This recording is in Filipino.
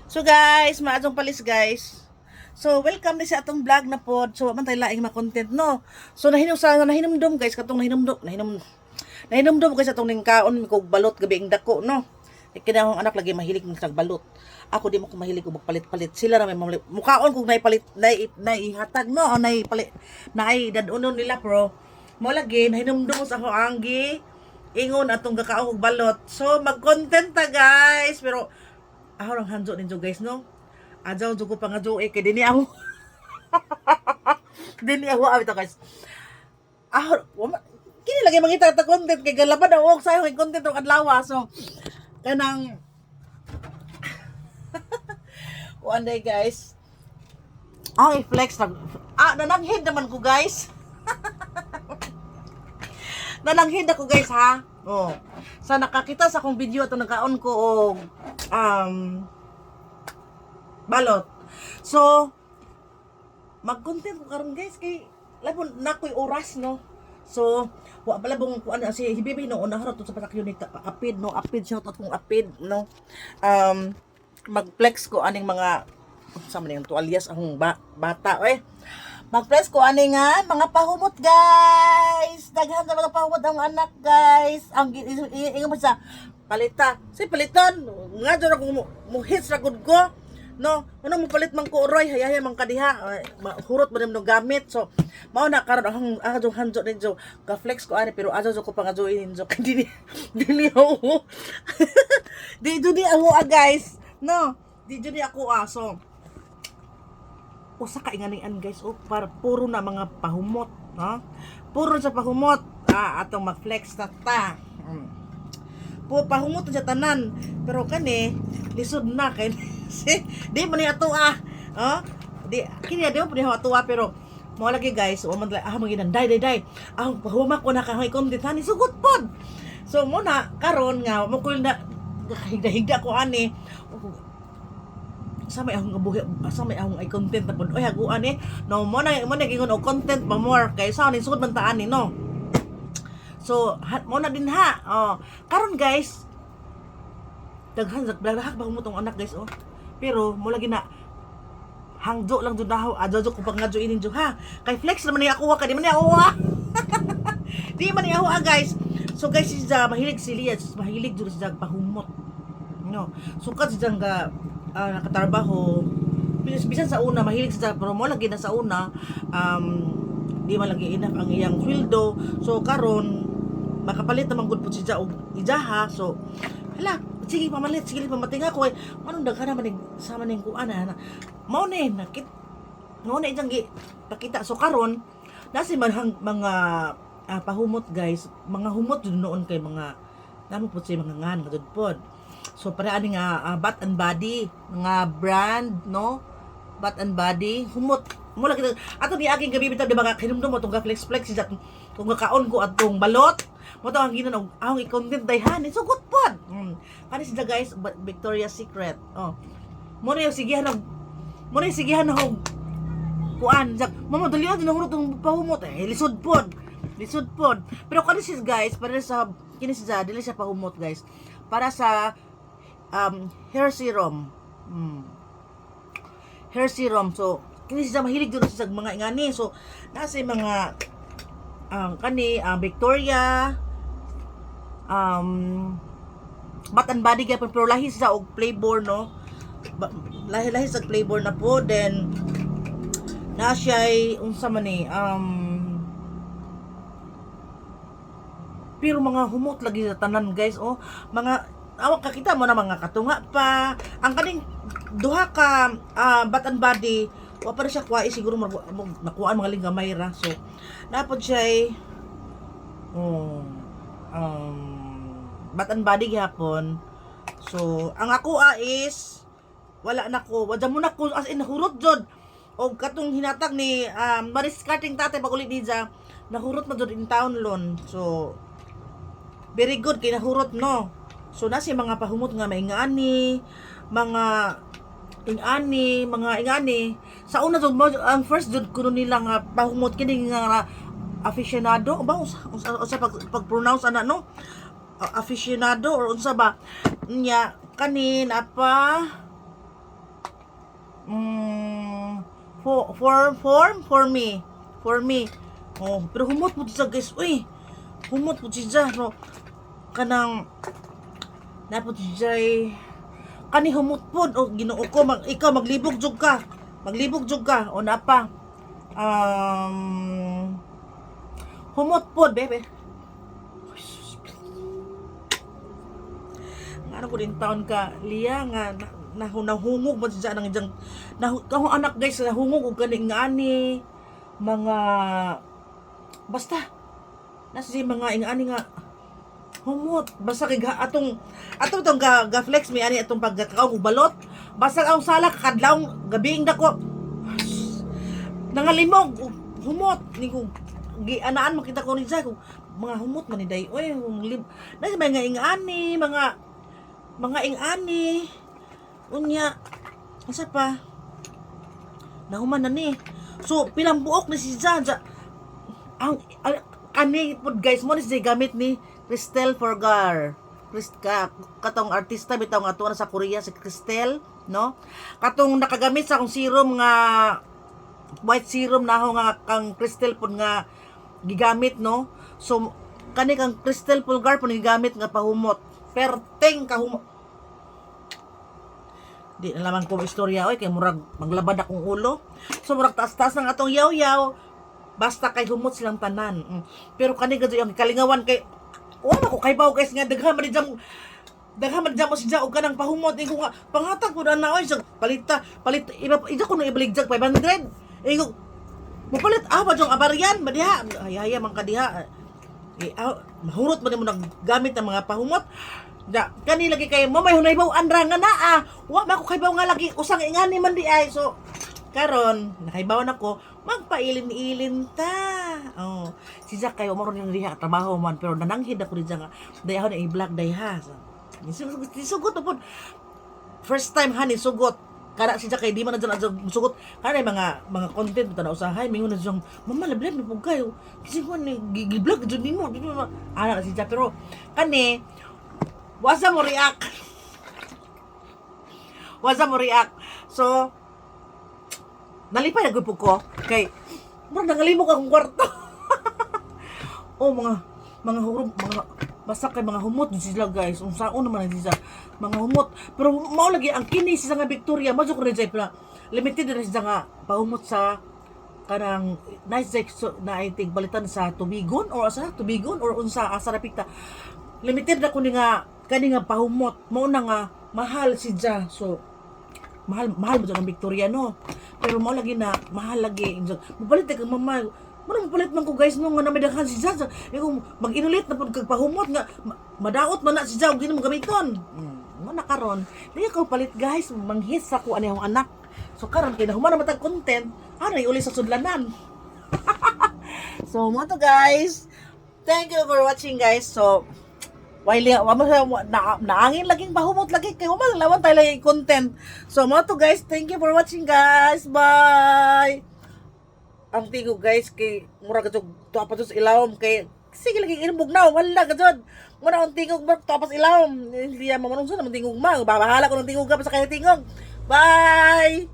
So guys, maadtong palis guys. So welcome ni sa atong vlog na pod. So man tay laing ma-content no. So nahinumdom guys katong nahinumdom guys atong ning kaon kog balot gabi ang dako no. Kinahang anak lagi mahilig ng balot. Ako di mo ko mahilig og magpalit-palit. Sila ra may mukaon kog naipalit naihatag no o naipalit nai dadonon nila pro. Mo lagi nahinumdom sa ako anggi ingon atong gakaon kog balot. So mag-content ta guys pero ako lang hanjo ninyo guys no. Adyaw jud ko pangadyo kay dinhi ako. Dinhi ako abito guys. Kini lagi mangita ta content kay galaban og sa akong content og adlaw so kanang one day guys. I-flex na. Nananghid naman ko guys. Nananghid ako guys ha. Oh. Sa nakakita sa akong video ato nagkaon ko og balot. So mag-content ko karon guys kay labon na ko'y oras no. So wa pala bang kuan si Hibibi no una harot sa pasakyon ni apid no, apid shout out kong apid no. Mag-flex ko aning mga sa man yung tualyas akong bata mag-flex ko aning nga mga pahumot guys. Daghan sa mga pahumot ang anak guys. Ang ingon pa sa palita. Si paliton nga jud ako mo hits ra gud ko. No, ano mo palit man ko uroy hayaya man kadiha hurot ba nimo gamit. So mao na karon ang hanjo ninyo ka flex ko ani pero ajo ko pangajoin ninyo kay dili ako. Di jud ako guys. No, di jud ako so usa ka inganian guys para puro na mga pahumot, ha? Puro sa pahumot atong mag-flex na ta. Pahumot sa tanan pero kani lisod na kay di man ni ato di kini di mo ato pero mo lagi guys o man maginan day pahumak ko na kahoy content ani sugot pod. So mo na karon nga mo ko na higda ko ani sa may akong ay content na pod oy haguan no mo na gingon og content pa more kay sa ni sugod man ta ani no. So mo na din ha karon guys daghan ba mo tong anak guys pero mo lagi na hangjo lang jud daw adjo ko pag ngadyo inin jud ha kay flex naman ni ako ka di man ni ako di man ni ako guys. So guys mahilig si Lia mahilig jud siya pahumot no sukat siya nga nakatrabaho bisan sa una mahilig siya pero mo lagi na sa una di man lagi enough ang iyang sweldo. So karon makapalit naman gud pud siya og ijaha so hala sige pamatinga ko anong daghan naman sama ning kuan na mao ni nakit mao ni jang pakita. So karon nasi man mga pahumot guys mga humot jud noon kay mga namo pud say mga ngan jud pod. So para ani nga Bath and Body nga brand no Bath and Body humot mo lagi ato ni aging gabi bitaw di ba kinumdum mo tong flex siya kung kaon ko atong balot mo to ang ginan og ahong i-content dayhan sugot pod kani sila guys Victoria's Secret mo na yung sigihan og kuan jak mo dali din hurot tong pahumot lisod pod pero kani sis guys para sa kini siya dili siya pahumot guys para sa hair serum so kini siya mahilig dito sa mga ingani. So nasa mga Victoria Bath and Body gyapon pero lahi sa og flavor no lahi sa flavor na po. Then na siya unsa man ni pero mga humot lagi sa tanan guys mga awak kakita mo na mga katunga pa ang kaning duha ka Bath and Body wa pa siya kuha siguro nakuha mga lingamay ra. So napod siya Bath and Body gihapon. So ang ako is wala na ko wadya mo na ko as in hurot jud og katong hinatag ni Maris Karting tatay pag uli niya nahurot na jud in town lon. So very good kay nahurot no. So nasi mga pahumot nga maingani mga ingani sa una jud ang first jud kuno nila nga pahumot kini nga aficionado ba usa pag pronounce ana no aficionado or unsa ba nya kanin apa For me. Oh, pero humot mo siya guys. Uy, humot mo siya. No, kanang napot siya kani humot po. O ginoo ko, ikaw maglibog jug ka. Maglibog jug ka. O napa. Humot po, bebe. Ano ko din taon ka, Liya nga, nahungog mo siya ng diyang, kahong anak guys, nahungog o galing nga ani, mga, basta, nasa siya mga ingani nga, humot, basta kay atong ga-flex mi ani atong pagkakaong balot, basta ang sala kakadlaw, gabiing dako, nangalimog, humot, ni ko, anaan makita ko ni siya, mga humot man ni day, oy, nasa mga ingani, mga ingani, unya, asa pa, nahuman na ni. So, pilang buok na si Jaja. Ang kani pod guys, mo ni siya gamit ni Cristel Forgar. Katong artista bitaw nga tuwa sa Korea si Cristel, no? Katong nakagamit sa akong serum nga white serum na ako nga kang Cristel pod nga gigamit, no? So, kani kang Cristel Forgar pod gigamit nga pahumot. Perteng kahumot. Di na lamang kong istorya oy kay murag maglabad akong ulo. So murag taas-taas ng atong yaw-yaw. Basta kay humot silang tanan. Pero kani gadto yung kalingawan kay wala ko kay baw guys nga daghan man jam mo siya og kanang pahumot ingo nga pangatag pud na oy palit iba ko no ibaligjag 500. Ingo mupalit ba jong abaryan ba diha hayaya man ka diha. Mahurot man mo naggamit ng mga pahumot. Kani lagi kay mo may hunaybaw andra nga naa. Wa man ko kaybaw nga lagi usang ingani man di ay. So karon nakaybawan ako magpailin-ilin ta. Oh, si Jack kayo mo ron yung diha trabaho man pero nananghid ako di nga dayahon na i-vlog dayha. So, sugot po. First time hani sugot. Kada si Jack kay di man na dyan sugot. Kada mga content ta na usahay mingon na siyang mama lablab ni pugay. Kasi ko ni gi-vlog jud nimo. Ana si Jack pero kani wasa mo react. So, nalipay na gupog ko. Kay, murag nangalimog akong kwarto. Oh, mga hurog, basta kay mga humot sila guys. Unsaon naman sila mga humot. Pero mao lagi ang kini sa nga Victoria, madyo ko rin dyan pala. Limited na siya nga pahumot sa kanang nice na I think balitan sa Tubigon or unsa asa rapita. Limited na ko ni nga kani nga pahumot mao na nga mahal si Ja. So mahal ba ang Victoria no, pero mao lagi na mahal lagi mapalit kag mama mo mapalit man ko guys no nga namedaghan si Ja. Iko mag-inulit na pud kag pahumot nga madaot man na si Ja og gini mo gamiton mo na karon di ko palit guys manghis ako ani akong anak. So karon kay nahuman na matag content ano uli sa sudlanan. So mo to guys, thank you for watching guys. So while naangin laging bahumot lagi kay human lawan tayo lagi content. So mo to guys, thank you for watching guys. Bye. Ang tigo guys kay mura ka tuapas sa ilawom kay sige lagi inubog na wala ka jud. Mura ang tingog ba tuapas ilawom. Hindi man manungso na tingog ma. Babahala ko ng tingog ka sa kay tingog. Bye.